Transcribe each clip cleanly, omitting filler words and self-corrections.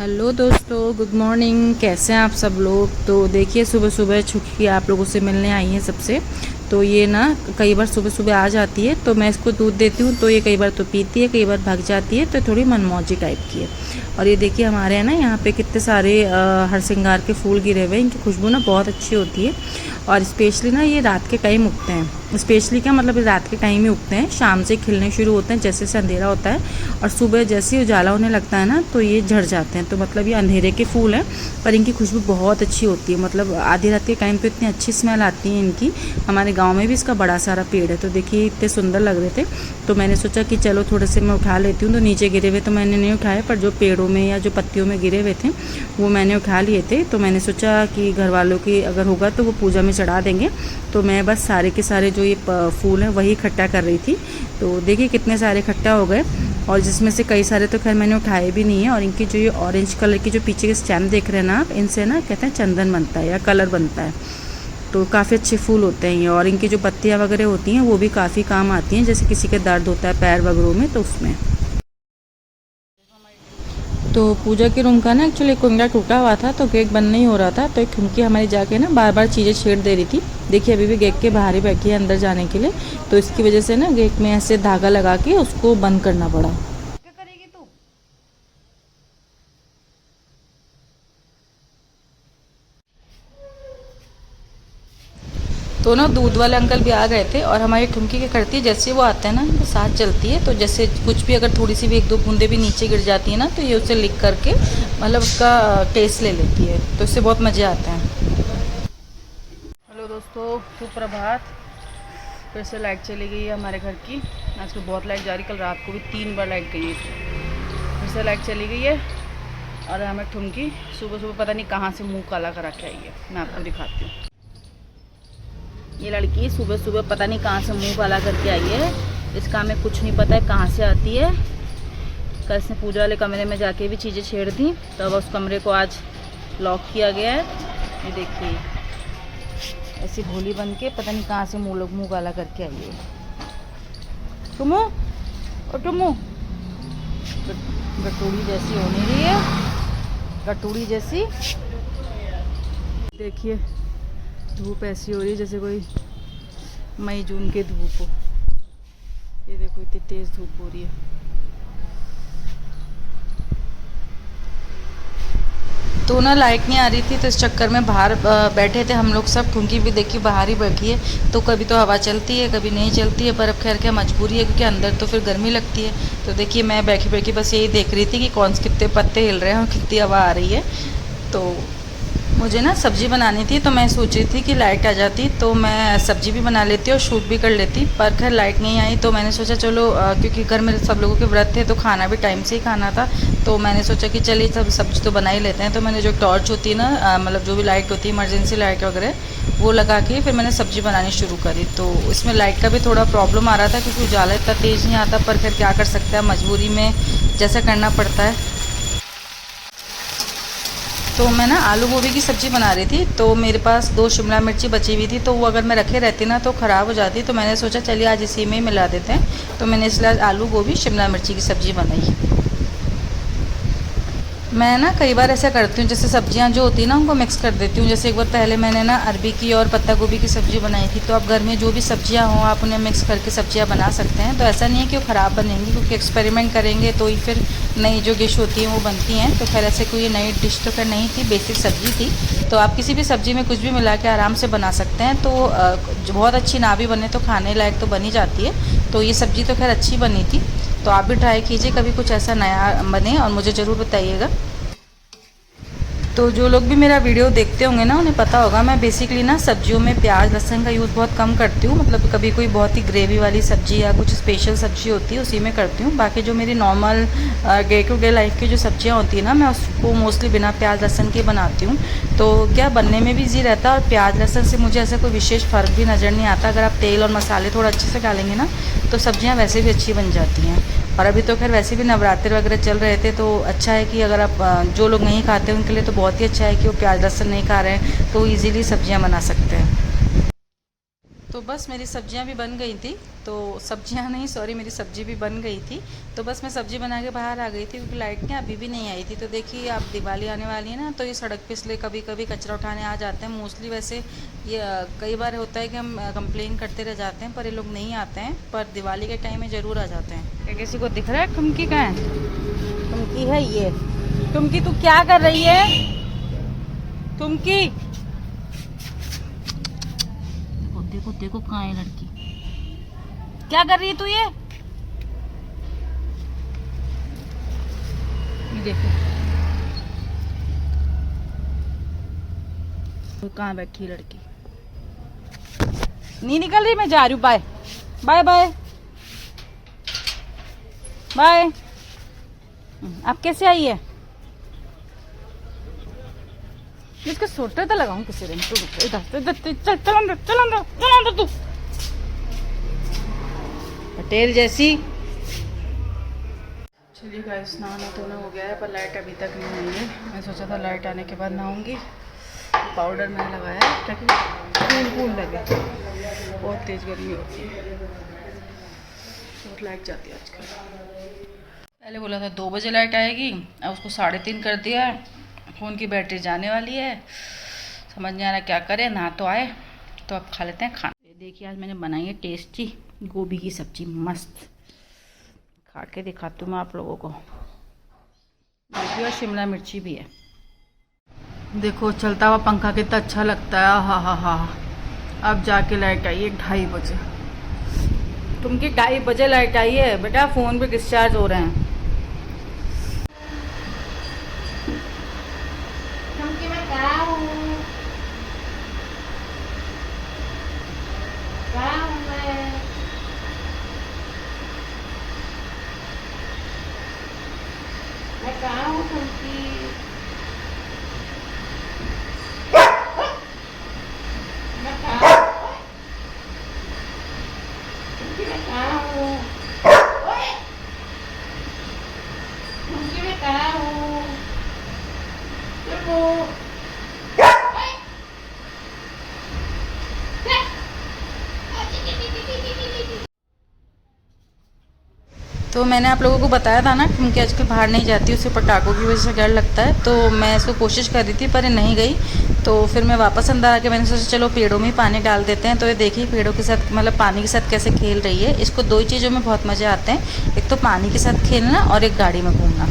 Hello दोस्तों, good morning. कैसे हैं आप सब लोग। तो देखिए, सुबह सुबह छुट्टी आप लोगों से मिलने आई हैं सबसे। तो ये ना कई बार सुबह सुबह आ जाती है, तो मैं इसको दूध देती हूँ तो ये कई बार तो पीती है, कई बार भाग जाती है, तो थोड़ी मनमौजी टाइप की है। और ये देखिए हमारे यहाँ ना यहाँ पे कितने सारे हर श्रृंगार के फूल गिरे हुए हैं। इनकी खुशबू ना बहुत अच्छी होती है। और स्पेशली ना ये रात के टाइम उगते हैं। स्पेशली क्या मतलब, रात के टाइम ही उगते हैं, शाम से खिलने शुरू होते हैं जैसे से अंधेरा होता है। और सुबह जैसे ही उजाला होने लगता है ना, तो ये झड़ जाते हैं। तो मतलब ये अंधेरे के फूल हैं, पर इनकी खुशबू बहुत अच्छी होती है। मतलब आधी रात के टाइम पे इतनी अच्छी स्मेल आती है इनकी। हमारे गांव में भी इसका बड़ा सारा पेड़ है। तो देखिए इतने सुंदर लग रहे थे, तो मैंने सोचा कि चलो थोड़े से मैं उठा लेती हूँ। तो नीचे गिरे हुए तो मैंने नहीं उठाए, पर जो पेड़ों में या जो पत्तियों में गिरे हुए थे वो मैंने उठा लिए थे। तो मैंने सोचा कि घर वालों की अगर होगा तो वो पूजा में चढ़ा देंगे। तो मैं बस सारे के सारे जो ये फूल हैं वही इकट्ठा कर रही थी। तो देखिए कितने सारे इकट्ठा हो गए, और जिसमें से कई सारे तो खैर मैंने उठाए भी नहीं है। और इनकी जो ये ऑरेंज कलर की जो पीछे के स्टेम देख रहे हैं ना आप, इनसे ना कहते हैं चंदन बनता है या कलर बनता है। तो काफ़ी अच्छे फूल होते हैं ये। और इनकी जो पत्तियाँ वगैरह होती हैं वो भी काफ़ी काम आती हैं, जैसे किसी के दर्द होता है पैर वगैरह में, तो उसमें। तो पूजा के रूम का ना एक्चुअली कुंडा टूटा हुआ था, तो केक बंद नहीं हो रहा था। तो एक खिड़की हमारी जाके ना बार बार चीज़ें छेड़ दे रही थी। देखिए अभी भी गेट के बाहर ही बैठी है अंदर जाने के लिए। तो इसकी वजह से ना गेट में ऐसे धागा लगा के उसको बंद करना पड़ा। तो ना दूध वाले अंकल भी आ गए थे, और हमारी ठुमकी क्या करती है, जैसे वो आते हैं ना उनके साथ चलती है। तो जैसे कुछ भी अगर थोड़ी सी भी एक दो बूंदे भी नीचे गिर जाती है ना, तो ये उसे लिख करके मतलब उसका टेस्ट ले लेती है। तो इससे बहुत मज़े आते हैं। हेलो दोस्तों, सुप्रभात। फिर से लाइट चली गई है हमारे घर की। आज तो बहुत लाइट जा रही, कल रात को भी 3 बार लाइट गई है। फिर से लाइट चली गई है, और हमें ठुमकी सुबह सुबह पता नहीं कहाँ से मुँह काला करा के आई है। मैं आपको दिखाती हूँ। ये लड़की सुबह सुबह पता नहीं कहाँ से मुंह काला करके आई है। इसका हमें कुछ नहीं पता है कहाँ से आती है। कल इसने पूजा वाले कमरे में जाके भी चीज़ें छेड़ दी, तो अब उस कमरे को आज लॉक किया गया है। ये देखिए ऐसी भोली बन के पता नहीं कहाँ से मुँह काला करके आई है। टुमो और टुमो, गटूड़ी जैसी हो नहीं रही है, गटूड़ी जैसी। देखिए धूप ऐसी हो रही है जैसे कोई मई जून की धूप हो। ये देखो इतनी तेज़ धूप हो रही है। तो ना लाइट नहीं आ रही थी, तो इस चक्कर में बाहर बैठे थे हम लोग सब। ठुमकी भी देखिए बाहर ही बैठी है। तो कभी तो हवा चलती है कभी नहीं चलती है, पर अब खैर क्या मजबूरी है, क्योंकि अंदर तो फिर गर्मी लगती है। तो देखिए मैं बैठी बैठी बस यही देख रही थी कि कौन से कितने पत्ते हिल रहे हैं और कितनी हवा आ रही है। तो मुझे ना सब्ज़ी बनानी थी, तो मैं सोच रही थी कि लाइट आ जाती तो मैं सब्ज़ी भी बना लेती और शूट भी कर लेती। पर खैर लाइट नहीं आई, तो मैंने सोचा चलो क्योंकि घर में सब लोगों के व्रत थे, तो खाना भी टाइम से ही खाना था। तो मैंने सोचा कि चलिए सब सब्ज़ी तो बना ही लेते हैं। तो मैंने जो टॉर्च होती है ना, मतलब जो भी लाइट होती है इमरजेंसी लाइट वगैरह, वो लगा के फिर मैंने सब्ज़ी बनानी शुरू करी। तो इसमें लाइट का भी थोड़ा प्रॉब्लम आ रहा था, क्योंकि उजाला इतना तेज़ नहीं आता। पर फिर क्या कर सकते हैं, मजबूरी में जैसा करना पड़ता है। तो मैं ना आलू गोभी की सब्ज़ी बना रही थी। तो मेरे पास 2 शिमला मिर्ची बची हुई थी, तो वो अगर मैं रखे रहती ना तो ख़राब हो जाती। तो मैंने सोचा चलिए आज इसी में ही मिला देते हैं। तो मैंने इसलिए आज आलू गोभी शिमला मिर्ची की सब्ज़ी बनाई। मैं ना कई बार ऐसा करती हूँ, जैसे सब्जियाँ जो होती है ना उनको मिक्स कर देती हूँ। जैसे एक बार पहले मैंने ना अरबी की और पत्ता गोभी की सब्ज़ी बनाई थी। तो आप घर में जो भी सब्जियाँ हों आप उन्हें मिक्स करके सब्जियाँ बना सकते हैं। तो ऐसा नहीं है कि वो ख़राब बनेंगी, क्योंकि एक्सपेरिमेंट करेंगे तो ही फिर नई जो डिश होती है वो बनती हैं। तो खैर ऐसे कोई नई डिश तो खैर नहीं थी, बेसिक सब्ज़ी थी। तो आप किसी भी सब्ज़ी में कुछ भी मिला के आराम से बना सकते हैं। तो जो बहुत अच्छी ना भी बने तो खाने लायक तो बनी जाती है। तो ये सब्ज़ी तो खैर अच्छी बनी थी। तो आप भी ट्राई कीजिए, कभी कुछ ऐसा नया बने और मुझे ज़रूर बताइएगा। तो जो लोग भी मेरा वीडियो देखते होंगे ना उन्हें पता होगा, मैं बेसिकली ना सब्जियों में प्याज लहसुन का यूज़ बहुत कम करती हूँ। मतलब कभी कोई बहुत ही ग्रेवी वाली सब्ज़ी या कुछ स्पेशल सब्ज़ी होती है उसी में करती हूँ। बाकी जो मेरी normal day to day life की जो सब्जियाँ होती हैं ना, मैं उसको मोस्टली बिना प्याज लहसुन के बनाती हूँ। तो क्या बनने में भी ईजी रहता है, और प्याज लहसुन से मुझे ऐसा कोई विशेष फ़र्क भी नज़र नहीं आता। अगर आप तेल और मसाले थोड़ा अच्छे से डालेंगे ना, तो सब्ज़ियाँ वैसे भी अच्छी बन जाती हैं। और अभी तो खैर वैसे भी नवरात्र वगैरह चल रहे थे, तो अच्छा है कि अगर आप जो लोग नहीं खाते उनके लिए तो बहुत ही अच्छा है कि वो प्याज लहसुन नहीं खा रहे हैं, तो ईज़िली सब्जियां बना सकते हैं। तो बस मेरी सब्जियां भी बन गई थी, तो सब्जियां नहीं सॉरी मेरी सब्जी भी बन गई थी। तो बस मैं सब्जी बना के बाहर आ गई थी क्योंकि लाइट क्या अभी भी नहीं आई थी। तो देखिए अब दिवाली आने वाली है ना, तो ये सड़क पे इसलिए कभी कभी कचरा उठाने आ जाते हैं मोस्टली। वैसे ये कई बार होता है कि हम कंप्लेन करते रह जाते हैं पर ये लोग नहीं आते हैं, पर दिवाली के टाइम में ज़रूर आ जाते हैं। क्या किसी को दिख रहा है टुमकी कहाँ है? टुमकी है ये। टुमकी तू क्या कर रही है? टुमकी देखो देखो कहाँ है लड़की, क्या कर रही है तू? ये देखो कहाँ बैठी लड़की, नहीं निकल रही। मैं जा रही हूँ, बाय बाय बाय बाय। आप कैसे आई है? इसके सोटे तो लगाऊं किसी दिन। तू इधर चल चल अंदर चल अंदर चल अंदर तू पटेल जैसी। चलिए गाइस स्नान धोना हो गया है पर लाइट अभी तक नहीं आई है। मैं सोचा था लाइट आने के बाद नहाऊंगी। पाउडर मैंने लगाया है ताकि कूल लगे, बहुत तेज़ गर्मी होती है और लाइट जाती है आजकल। पहले बोला था 2 बजे लाइट आएगी, अब उसको 3:30 कर दिया है। फ़ोन की बैटरी जाने वाली है, समझ नहीं आ रहा क्या करें। ना तो आए तो अब खा लेते हैं खाना। देखिए आज मैंने बनाई है टेस्टी गोभी की सब्जी, मस्त। खा के दिखाती हूँ मैं आप लोगों को। देखिए और शिमला मिर्ची भी है। देखो चलता हुआ पंखा कितना अच्छा लगता है। हाँ हाँ हाँ। अब जाके लाइट आई है 2:30 बजे। तुमकी 2:30 बजे लाइट आई है बेटा, फ़ोन पे डिस्चार्ज हो रहे हैं। मैं कहाँ हूँ तुमकी? मैं कहाँ तुमकी? मैं कहाँ हूँ तुमकी? मैं कहाँ हूँ? तो मैंने आप लोगों को बताया था ना क्योंकि आजकल बाहर नहीं जाती, उसे पटाखों की वजह से डर लगता है। तो मैं इसको कोशिश कर रही थी पर नहीं गई। तो फिर मैं वापस अंदर आके मैंने सोचा चलो पेड़ों में ही पानी डाल देते हैं। तो ये देखिए पेड़ों के साथ मतलब पानी के साथ कैसे खेल रही है। इसको 2 ही चीज़ों में बहुत मज़े आते हैं, एक तो पानी के साथ खेलना और एक गाड़ी में घूमना।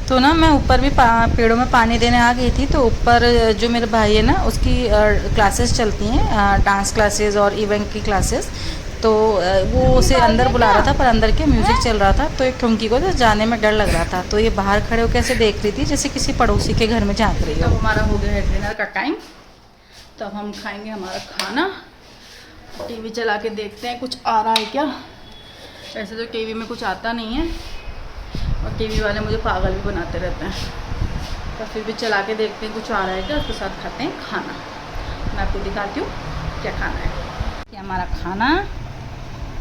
तो ना मैं ऊपर भी पेड़ों में पानी देने आ गई थी। तो ऊपर जो मेरे भाई है ना उसकी क्लासेस चलती हैं, डांस क्लासेस और इवेंट की क्लासेस। तो वो उसे अंदर बुला रहा था पर अंदर के म्यूज़िक चल रहा था तो एक ठुमकी को तो जाने में डर लग रहा था। तो ये बाहर खड़े होकर ऐसे देख रही थी जैसे किसी पड़ोसी के घर में झांक रही हो। तो हमारा हो गया है डिनर का टाइम, तो अब हम खाएँगे हमारा खाना। टीवी चला के देखते हैं कुछ आ रहा है क्या। वैसे तो टीवी में कुछ आता नहीं है और टीवी वाले मुझे पागल भी बनाते रहते हैं, तो फिर भी चला के देखते हैं कुछ आ रहा है क्या, उसके साथ खाते हैं खाना। मैं आपको दिखाती हूँ क्या खाना है। ये हमारा खाना,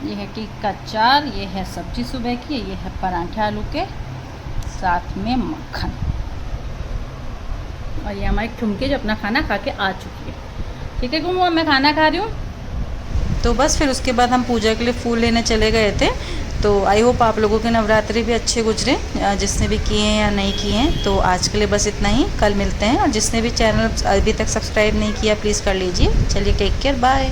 ये है टीक का अचार, ये है सब्जी सुबह की, ये है पराठे आलू के साथ में मक्खन। और ये हमारी ठुमके जो अपना खाना खा के आ चुकी है। ठीक है गुम्मू, मैं खाना खा रही हूँ। तो बस फिर उसके बाद हम पूजा के लिए फूल लेने चले गए थे। तो आई होप आप लोगों के नवरात्रि भी अच्छे गुजरे, जिसने भी किए हैं या नहीं किए हैं। तो आज के लिए बस इतना ही, कल मिलते हैं। और जिसने भी चैनल अभी तक सब्सक्राइब नहीं किया प्लीज़ कर लीजिए। चलिए टेक केयर, बाय।